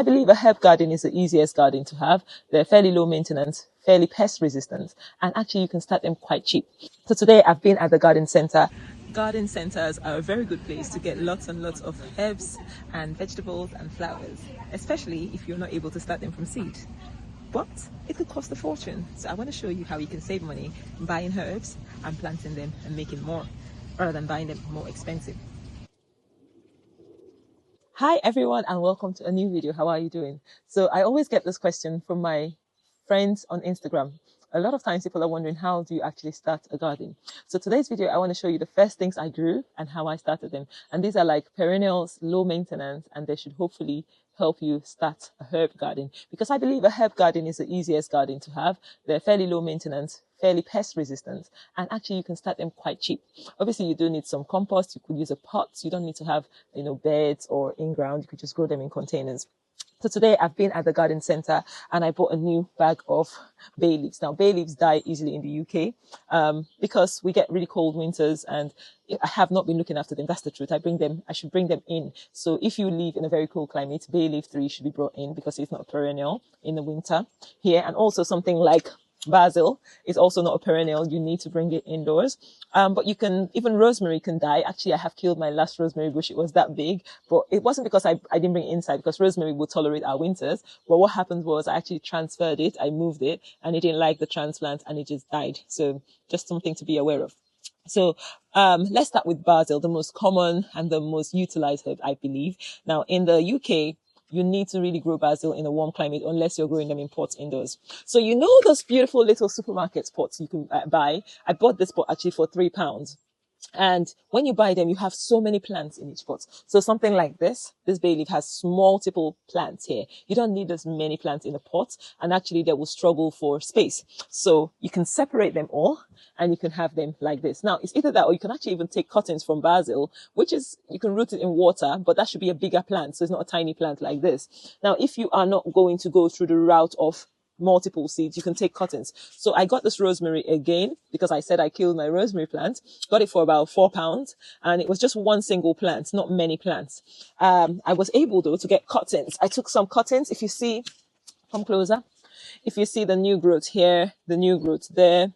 I believe a herb garden is the easiest garden to have. They're fairly low maintenance, fairly pest resistant, and actually you can start them quite cheap. So today I've been at the garden center. Garden centers are a very good place to get lots and lots of herbs and vegetables and flowers, especially if you're not able to start them from seed. But it could cost a fortune. So I want to show you how you can save money buying herbs and planting them and making more, rather than buying them more expensive. Hi everyone and welcome to a new video. How are you doing? So I always get this question from my friends on Instagram. A lot of times people are wondering, how do you actually start a garden? So today's video, I want to show you the first things I grew and how I started them. And these are like perennials, low maintenance, and they should hopefully help you start a herb garden, because I believe a herb garden is the easiest garden to have. They're fairly low maintenance, fairly pest resistant, and actually you can start them quite cheap. Obviously you do need some compost. You could use a pot. You don't need to have, beds or in ground. You could just grow them in containers. So today I've been at the garden center and I bought a new bag of bay leaves. Now bay leaves die easily in the UK because we get really cold winters, and I have not been looking after them. That's the truth. I should bring them in. So if you live in a very cold climate, bay leaf 3 should be brought in because it's not a perennial in the winter here. And also something like basil is also not a perennial. You need to bring it indoors. But you can, even rosemary can die. Actually, I have killed my last rosemary bush. It was that big, but it wasn't because I didn't bring it inside, because rosemary will tolerate our winters. But what happened was I actually transferred it. I moved it and it didn't like the transplant and it just died. So just something to be aware of. So let's start with basil, the most common and the most utilized herb, I believe. Now in the UK, you need to really grow basil in a warm climate unless you're growing them in pots indoors. So you know those beautiful little supermarket pots you can buy? I bought this pot actually for £3. And when you buy them, you have so many plants in each pot. So something like this bay leaf has multiple plants here. You don't need as many plants in a pot, and actually they will struggle for space. So you can separate them all and you can have them like this. Now it's either that, or you can actually even take cuttings from basil, which is, you can root it in water, but that should be a bigger plant. So it's not a tiny plant like this. Now, if you are not going to go through the route of multiple seeds, you can take cuttings. So I got this rosemary again because I said I killed my rosemary plant. Got it for about £4, and it was just one single plant, not many plants. I was able though to get cuttings. I took some cuttings. If you see, come closer. If you see the new growth here, the new growth there,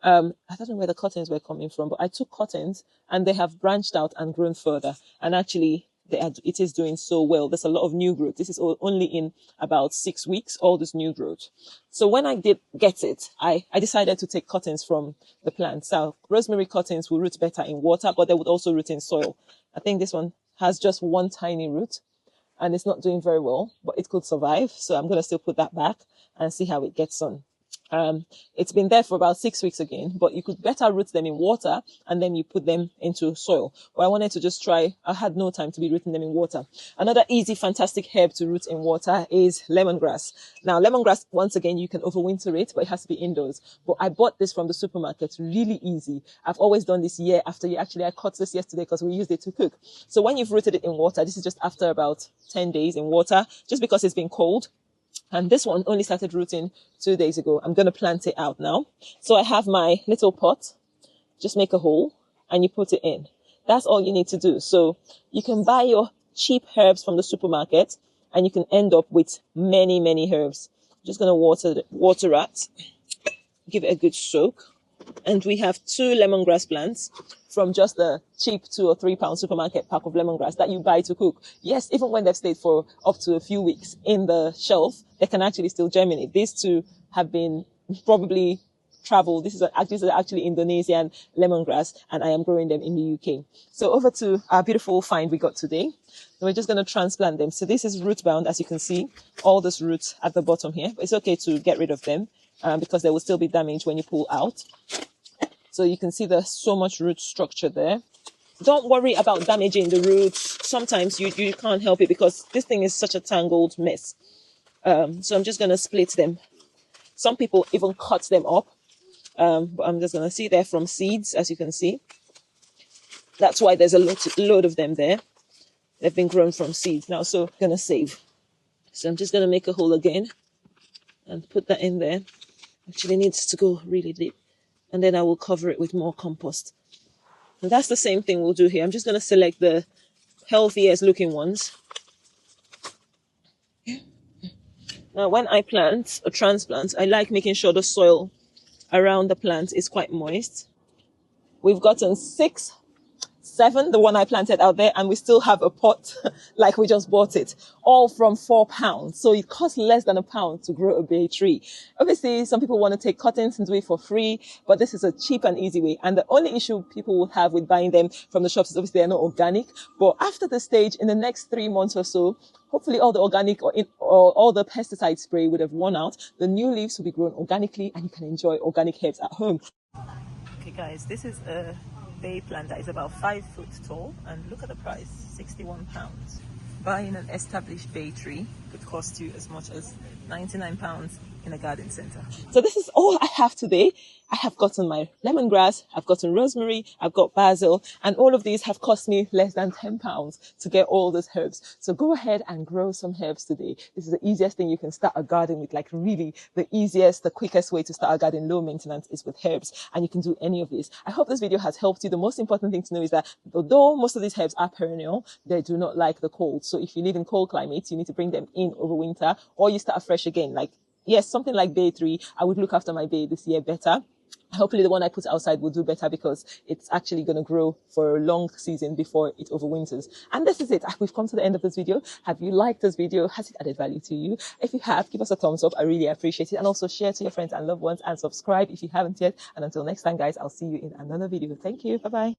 I don't know where the cuttings were coming from, but I took cuttings and they have branched out and grown further. And actually, it is doing so well. There's a lot of new growth. This is only in about 6 weeks, all this new growth. So when I did get it, I decided to take cuttings from the plant. So rosemary cuttings will root better in water, but they would also root in soil. I think this one has just one tiny root and it's not doing very well, but it could survive. So I'm going to still put that back and see how it gets on. It's been there for about 6 weeks again, but you could better root them in water and then you put them into soil. But I wanted to just try. I had no time to be rooting them in water. Another easy, fantastic herb to root in water is lemongrass. Now, lemongrass, once again, you can overwinter it, but it has to be indoors. But I bought this from the supermarket, really easy. I've always done this year after year. Actually, I cut this yesterday because we used it to cook. So when you've rooted it in water, this is just after about 10 days in water, just because it's been cold. And this one only started rooting 2 days ago. I'm going to plant it out now. So I have my little pot. Just make a hole and you put it in. That's all you need to do. So you can buy your cheap herbs from the supermarket and you can end up with many, many herbs. I'm just going to water it, give it a good soak. And we have 2 lemongrass plants from just the cheap £2 or £3 supermarket pack of lemongrass that you buy to cook. Yes, even when they've stayed for up to a few weeks in the shelf, they can actually still germinate. These 2 have been probably traveled. This is actually Indonesian lemongrass, and I am growing them in the UK. So over to our beautiful find we got today. We're just going to transplant them. So this is root bound, as you can see, all those roots at the bottom here. But it's okay to get rid of them because they will still be damaged when you pull out. So you can see there's so much root structure there. Don't worry about damaging the roots. Sometimes you can't help it because this thing is such a tangled mess. So I'm just going to split them. Some people even cut them up. But I'm just going to see they're from seeds, as you can see. That's why there's a load of them there. They've been grown from seeds now, so I'm going to save. So I'm just going to make a hole again and put that in there. Actually needs to go really deep. And then I will cover it with more compost. And that's the same thing we'll do here. I'm just going to select the healthiest looking ones. Now, when I plant or transplant, I like making sure the soil around the plant is quite moist. We've gotten 7, the one I planted out there, and we still have a pot like we just bought it, all from £4. So it costs less than £1 to grow a bay tree. Obviously, some people want to take cuttings and do it for free, but this is a cheap and easy way. And the only issue people will have with buying them from the shops is obviously they're not organic. But after the stage, in the next 3 months or so, hopefully all the organic or all the pesticide spray would have worn out. The new leaves will be grown organically, and you can enjoy organic herbs at home. Okay, guys, this is a bay plant that is about 5 foot tall, and look at the price, £61. Buying an established bay tree could cost you as much as £99 in a garden center. So this is all I have today. I have gotten my lemongrass, I've gotten rosemary, I've got basil, and all of these have cost me less than £10 to get all these herbs. So go ahead and grow some herbs today. This is the easiest thing you can start a garden with. Like really the easiest, the quickest way to start a garden, low maintenance, is with herbs, and you can do any of this. I hope this video has helped you. The most important thing to know is that although most of these herbs are perennial, they do not like the cold. So if you live in cold climates, you need to bring them in over winter, or you start afresh again. Like, yes, something like bay tree, I would look after my bay this year better. Hopefully the one I put outside will do better because it's actually going to grow for a long season before it overwinters. And this is it. We've come to the end of this video. Have you liked this video? Has it added value to you? If you have, give us a thumbs up. I really appreciate it. And also share to your friends and loved ones, and subscribe if you haven't yet. And until next time, guys, I'll see you in another video. Thank you. Bye-bye.